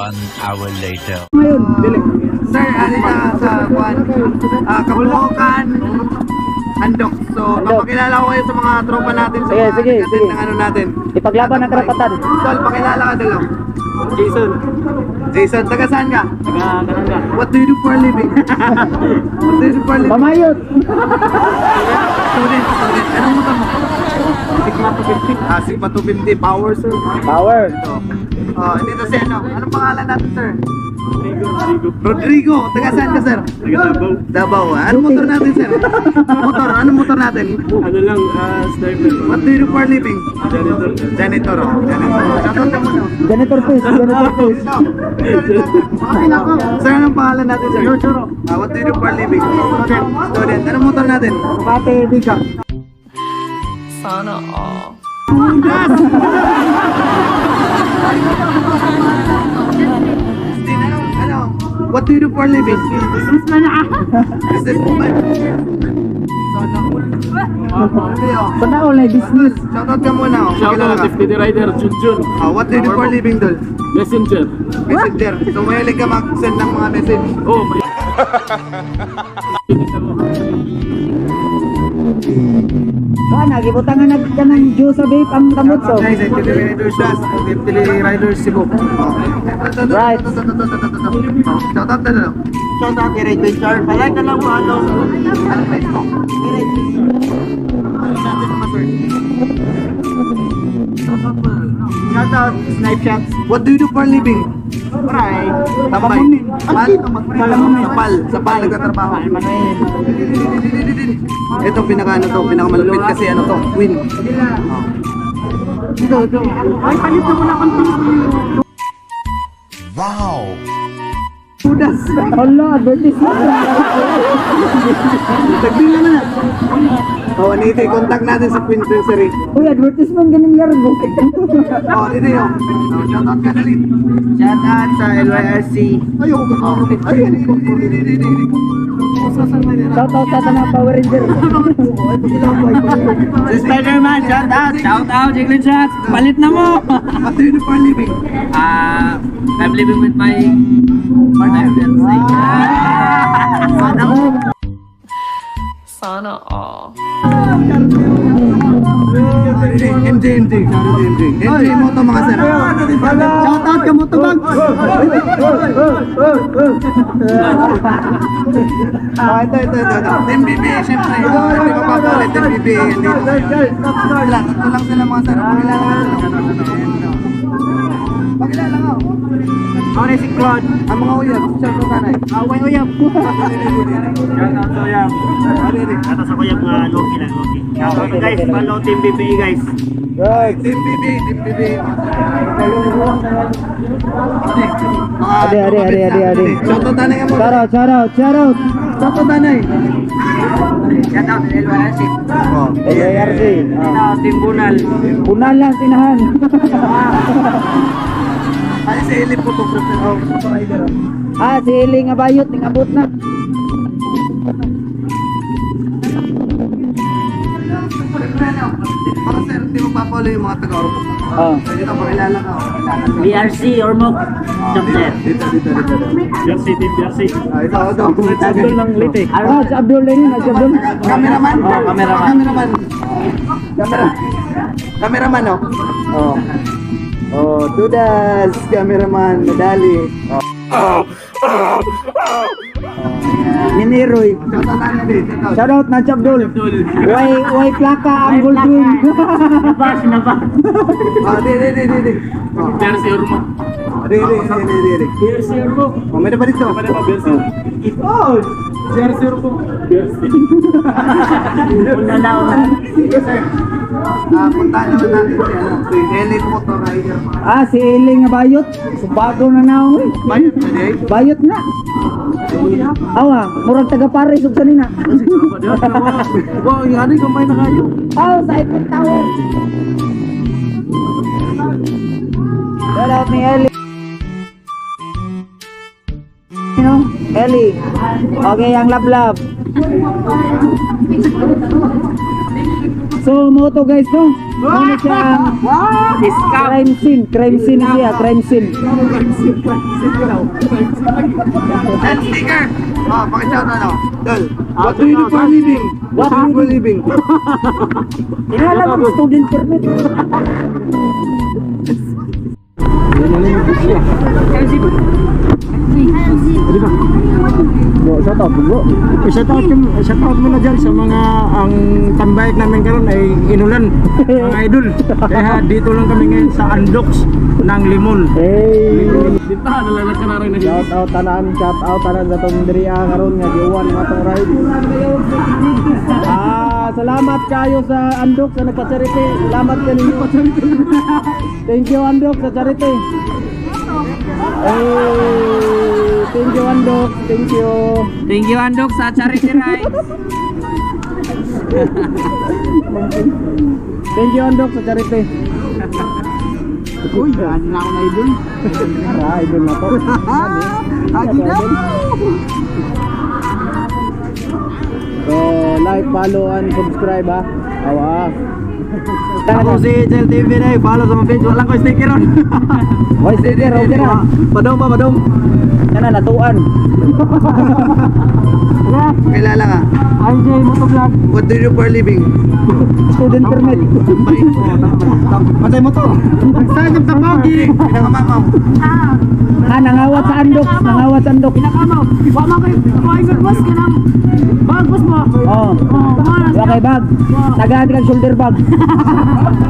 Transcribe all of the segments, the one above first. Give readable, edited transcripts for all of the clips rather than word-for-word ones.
1 hour later. Ngayon, dili. Sir, ano na sa Juan? Kabulukan, Handok. So, papakilala ko kayo sa mga tropa natin sa mga Sige. ng ano natin. Ipaglaban ng karapatan. Tol, pakilala ka dalaw. Jason. Jason, taga saan ka? Taga. What do you do for a living? What do you do for a living? Pamayot. Student. Anong motor mo? Sigma 250 power, sir. Power. Ito. Dito si ano? Anong pangalan natin, sir? Rodrigo. Taga saan ka, sir? Davao. Anong motor natin, sir? Anong motor natin? Ano lang, sniper. What do you do for a living? Janitor. Shoutout ka muna. Janitor face. Sir, anong pangalan natin, sir? What do you do for a living? Student. Anong motor natin? Pati biga. Sana all. Ano? What do you do for a living? Businesswoman. Sana all na business. Shoutout ka muna. Shoutout Pakilala ka. FPD Rider, Junjun. What do you do for a living, Dol? Messenger. Messenger. So, mahilig ka mag-send ng mga message. Oh, may... Nagibutangan na ka ng juice sa vape ang kamutso. Guys, FPD Riders Dash. FPD Riders Cebu. Right. Shoutout na lang. Shoutout kay Red Char. Palay ka lang mo ano. Ano place mo? Shoutout Snipe Shots. What do you do for a living? Right. Tambay. Sapal. Nagtatrabaho. Ito pinakamalupit kasi ano to, Queen. Ito. Ay, palit na muna kang Wow! Judas. Hala, advertisement. Tagpila na. Nito, contact natin sa Queen Treasury. Uy, advertisement ganun yargo. Dito yun. Shoutout ka dali. Shoutout sa LYRC. Ayoko kakarapit. Shoutout sa Tanang Power Ranger. Si Spider-Man, shoutout, Jiggling Shots. Palit na mo. What do you do for a living? I'm living with my fiancé. Sana all. MJ mo to mga sir. Shoutout ka mo to bang. Ito. Team BBA, syempre. Hindi ko papalit. Team BBA. Tatlo lang sila mga sir. Pakilala ka. Ako na si Claude. Ang mga uyab. Shoutout ka na eh. Away uyab. Shoutout sa Oyam. Shoutout sa Oyam nga Loki lang, Loki. Okay guys, follow Team BPI guys. Right. Team BBA. Ade. Shoutout tanay nga mo. Shoutout. Shoutout tanay. Shoutout LYRC. LYRC. Shoutout Team Bunal. Bunal lang sinahan. Ay, si Eli photographer. Si Eli nga bayot, ning abot na. Mga sir, hindi mo papalo yung mga taga-Orpo. Dito, pakilala ka. BRC or Mok. Dito. Jersey, Team Jersey. Ito. Abdul ng Lite. Si Abdul lang yun. Si Abdul. Cameraman? Cameraman, oh. Tudas, cameraman, medali. Miniroy. Shoutout na si Abdul. Way plaka ang Goldwyn. Sinaba. Di. Jersey Ormo. Di. Jersey Ormo. May na ba dito? Jersey Ormo. Jersey. Puntahan naman natin si Eli Motor Rider. Si Eli nga bayot. Bago na naong. Bayot na di? Bayot na. Murag taga Paris ug sanina. Wow, yung ano yung kamay na kayo? Sa Eiffel Tower. Shoutout ni Eli. Eli. Okay, ang love. So mo to guys no. Ano siya? Crime scene siya, crime scene. And sticker. Oh, pakishout ano. Dol. What do you do for a living? What do you do for a living? Inalam mo student permit. Shout out muna dyan sa mga ang tambayek namin karon ay inulan mga idol. Kaya dito lang kami ngayon sa Andox ng Limon. Hey. Dito nalalag ka na rin Shout out tanan sa tong diriya karon nga giwan nga tong ride. Salamat kayo sa Andok sa nagpa-charity. Salamat kaninyo. Thank you Andok sa charity. Thank you Andok. Thank you. Thank you Andok sa charity ride. Thank you Andok sa charity. Uy, ano na ako na idol? Idol na to. Agi na. So, like, follow, and subscribe ha. Awa. Ako si Jel TV na follow sa mga page. Walang ko sticker ron. Hoy, sticker, okay na. Madong ba, madong? Yan na, natuan. Kilala ka. IJ Motovlog. What do you do for a living? Student permit. Patay mo to. Nagsagap sa pogi. Pinakamamaw. Nangawat sa Andok. Nangawat sa Andok. Wala kayo. Private bus ka na. Bag bus mo. Oo. Wala kay bag. Tagahati kang shoulder bag.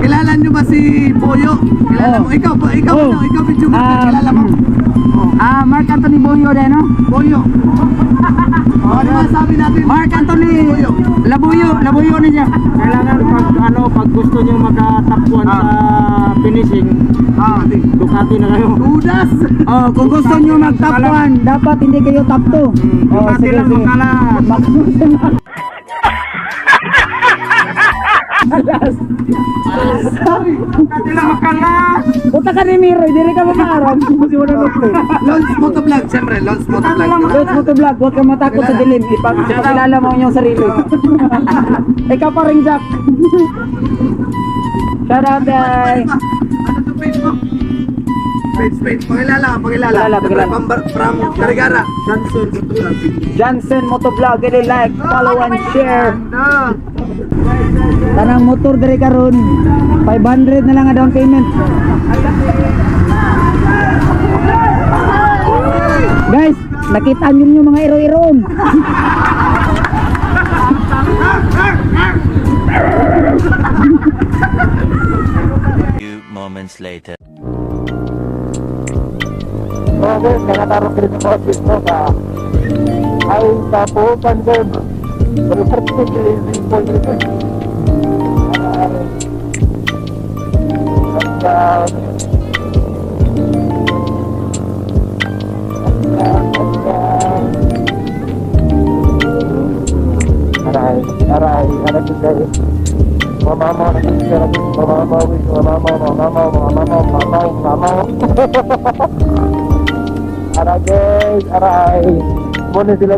Kilala nyo ba si Boyo? Kilala mo? Ikaw Oh. ano? Ikaw video kilala mo? Mark Anthony Boyo din, no? Boyo. Ano masabi natin? Mark Anthony Boyo. Labuyo na siya. Kailangan pag gusto niyo magka-top 1 sa finishing, Ducati na kayo. Udas! Oh, kung gusto nyo mag top 1, dapat hindi kayo top 2. Ducati lang makalas. Ducati lang makalas. Punta ka ni Miro, hindi ka mamaarap. Kasi wala na play. Lons Motovlog, siyempre. Lons Motovlog. Let's mo to vlog, huwag kang matakot sa dilim. Ipakilala mo ang iyong sarili. Ikaw pa rin, Jack. Shout out, guys. Ano to Facebook? Page. Pakilala. Pakilala. From Garigara. Jansen Motovlog, really like, follow and share. Ano? Tanang motor dari karon 500 na lang ang down payment. Guys, nakita nyo yung mga iro-iroon. Few moments later. Okay, nakatarong din sa office mo sa ay tapupan din. Pero particularly for you. Aray, kita mamaw. Aray guys, aray. Boleh sila